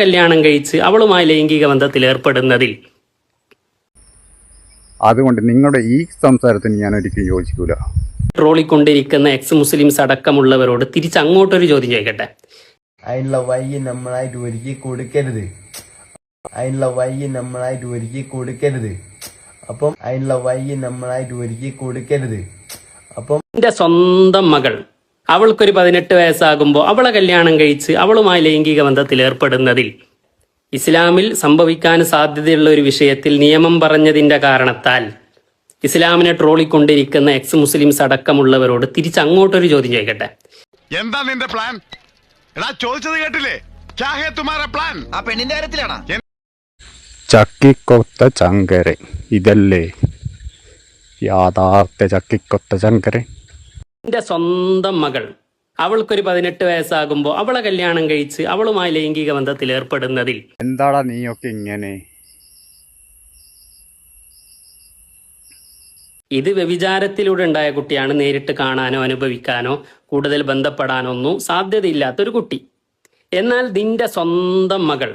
കല്യാണം കഴിച്ച് അവളുമായി ലൈംഗിക ബന്ധത്തിൽ ഏർപ്പെടുന്നതിൽ അതുകൊണ്ട് നിങ്ങളുടെ ഈ സംസാരത്തിന് ഞാൻ ഒരിക്കലും യോജിക്കൂല. ട്രോളിക്കൊണ്ടിരിക്കുന്ന എക്സ് മുസ്ലിംസ് അടക്കമുള്ളവരോട് തിരിച്ചങ്ങോട്ടൊരു ചോദ്യം ചോദിക്കട്ടെ. അതിനുള്ള വഴി നമ്മളായിട്ട് ഒരുക്കി കൊടുക്കരുത്. അതിനുള്ള വഴി നമ്മളായിട്ട് ഒരുക്കി കൊടുക്കരുത്. അപ്പം അതിനുള്ള വഴി നമ്മളായിട്ട് ഒരുക്കി കൊടുക്കരുത്. അപ്പം എന്റെ സ്വന്തം മകൾ അവൾക്കൊരു 18 വയസ്സാകുമ്പോൾ അവളെ കല്യാണം കഴിച്ച് അവളുമായി ലൈംഗിക ബന്ധത്തിൽ ഏർപ്പെടുന്നതിൽ ഇസ്ലാമിൽ സംഭവിക്കാൻ സാധ്യതയുള്ള ഒരു വിഷയത്തിൽ നിയമം പറഞ്ഞതിന്റെ കാരണത്താൽ ഇസ്ലാമിനെ ട്രോളിക്കൊണ്ടിരിക്കുന്ന എക്സ് മുസ്ലിംസ് അടക്കമുള്ളവരോട് തിരിച്ചങ്ങോട്ടൊരു ചോദ്യം ചോദിക്കട്ടെ. എന്താ നിന്റെ പ്ലാൻ? എടാ ചോദിച്ചത് കേട്ടില്ലേ? ക്യാ ഹേ തുമാരാ പ്ലാൻ? ആ പെണ്ണിന്റെ കാര്യത്തിലാണോ? ചക്കിക്കൊത്ത ചങ്കരൻ ഇതല്ലേ യാഥാർത്ഥ ചക്കിക്കൊത്ത ചങ്കരൻ? എന്റെ സ്വന്തം മകൾ അവൾക്കൊരു 18 വയസ്സാകുമ്പോൾ അവളെ കല്യാണം കഴിച്ച് അവളുമായി ലൈംഗിക ബന്ധത്തിൽ ഏർപ്പെടുന്നതിൽ എന്താടാ നീയൊക്കെ ഇങ്ങനെ? ഇത് വ്യഭിചാരത്തിലൂടെ ഉണ്ടായ കുട്ടിയാണ്. നേരിട്ട് കാണാനോ അനുഭവിക്കാനോ കൂടുതൽ ബന്ധപ്പെടാനോ ഒന്നും സാധ്യതയില്ലാത്തൊരു കുട്ടി. എന്നാൽ നിന്റെ സ്വന്തം മകൾ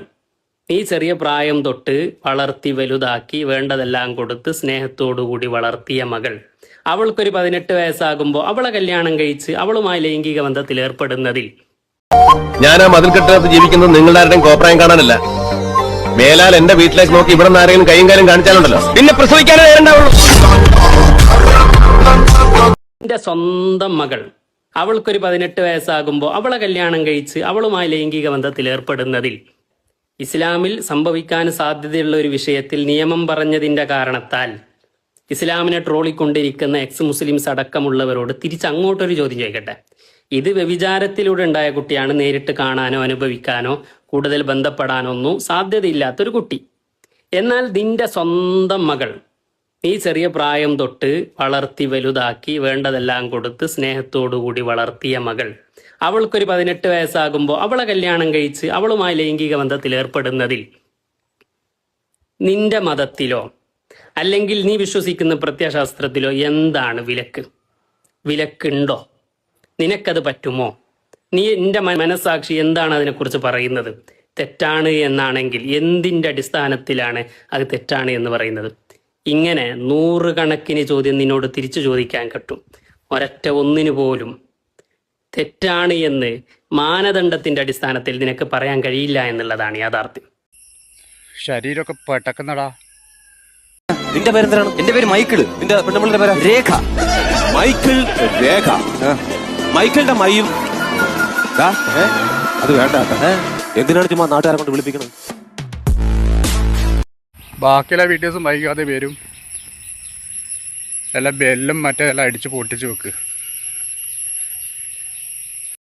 നീ ചെറിയ പ്രായം തൊട്ട് വളർത്തി വലുതാക്കി വേണ്ടതെല്ലാം കൊടുത്ത് സ്നേഹത്തോടുകൂടി വളർത്തിയ മകൾ അവൾക്കൊരു 18 വയസ്സാകുമ്പോൾ അവളെ കല്യാണം കഴിച്ച് അവളുമായി ലൈംഗിക ബന്ധത്തിൽ ഏർപ്പെടുന്നതിൽ ഞാൻ ആ മതിൽക്കെട്ടിനകത്ത് ജീവിക്കുന്നത് നിങ്ങളുടെ ആരുടെയും കോപ്രായം കാണാനല്ല. മേലാൽ എന്റെ വീട്ടിലേക്ക് നോക്കി ഇവിടെ നിന്ന് ആരെങ്കിലും കൈയും കാര്യം കാണിച്ചാലുണ്ടല്ലോ പിന്നെ പ്രസവിക്കാനേ നേരണ്ടാവുള്ളൂ. എന്റെ സ്വന്തം മകൾ അവൾക്കൊരു 18 വയസ്സാകുമ്പോൾ അവളെ കല്യാണം കഴിച്ച് അവളുമായി ലൈംഗിക ബന്ധത്തിൽ ഏർപ്പെടുന്നതിൽ ഇസ്ലാമിൽ സംഭവിക്കാൻ സാധ്യതയുള്ള ഒരു വിഷയത്തിൽ നിയമം പറഞ്ഞതിന്റെ കാരണത്താൽ ഇസ്ലാമിനെ ട്രോളിക്കൊണ്ടിരിക്കുന്ന എക്സ് മുസ്ലിംസ് അടക്കമുള്ളവരോട് തിരിച്ചങ്ങോട്ടൊരു ചോദ്യം ചോദിക്കട്ടെ. ഇത് വ്യഭിചാരത്തിലൂടെ ഉണ്ടായ കുട്ടിയാണ്. നേരിട്ട് കാണാനോ അനുഭവിക്കാനോ കൂടുതൽ ബന്ധപ്പെടാനോ ഒന്നും സാധ്യതയില്ലാത്തൊരു കുട്ടി. എന്നാൽ നിന്റെ സ്വന്തം മകൾ നീ ചെറിയ പ്രായം തൊട്ട് വളർത്തി വലുതാക്കി വേണ്ടതെല്ലാം കൊടുത്ത് സ്നേഹത്തോടുകൂടി വളർത്തിയ മകൾ അവൾക്കൊരു 18 വയസ്സാകുമ്പോൾ അവളെ കല്യാണം കഴിച്ച് അവളുമായി ലൈംഗിക ബന്ധത്തിൽ ഏർപ്പെടുന്നതിൽ നിന്റെ മതത്തിലോ അല്ലെങ്കിൽ നീ വിശ്വസിക്കുന്ന പ്രത്യയശാസ്ത്രത്തിലോ എന്താണ് വിലക്ക്? വിലക്കുണ്ടോ? നിനക്കത് പറ്റുമോ? നീ എൻ്റെ മനസ്സാക്ഷി എന്താണ് അതിനെക്കുറിച്ച് പറയുന്നത്? തെറ്റാണ് എന്നാണെങ്കിൽ എന്തിൻ്റെ അടിസ്ഥാനത്തിലാണ് അത് തെറ്റാണ് എന്ന് പറയുന്നത്? ഇങ്ങനെ 100 കണക്കിന് ചോദ്യം നിന്നോട് തിരിച്ചു ചോദിക്കാൻ പറ്റും. ഒരൊറ്റ ഒന്നിനു പോലും തെറ്റാണ് എന്ന് മാനദണ്ഡത്തിന്റെ അടിസ്ഥാനത്തിൽ നിനക്ക് പറയാൻ കഴിയില്ല എന്നുള്ളതാണ് യാഥാർത്ഥ്യം. ശരീരമൊക്കെ പെട്ടക്കുന്നടാ. നിന്റെ പേരെന്താണ്? എന്റെ പേര് മൈക്കിൾ. നിന്റെ പെണ്ണുമ്പിളുടെ പേര് രേഖ. മൈക്കിൾ രേഖ. മൈക്കിളിന്റെ മൈയും അത് വേണ്ട. എന്തിനാണ് ചുമ്മാ നാട്ടുകാരെ കൊണ്ട് വിളിപ്പിക്കണം? ബാക്കിയുള്ള വീഡിയോസും വൈകാതെ വരും. എല്ലാം ബെല്ലും മറ്റേ എല്ലാം അടിച്ച് പൊട്ടിച്ച് വെക്ക്.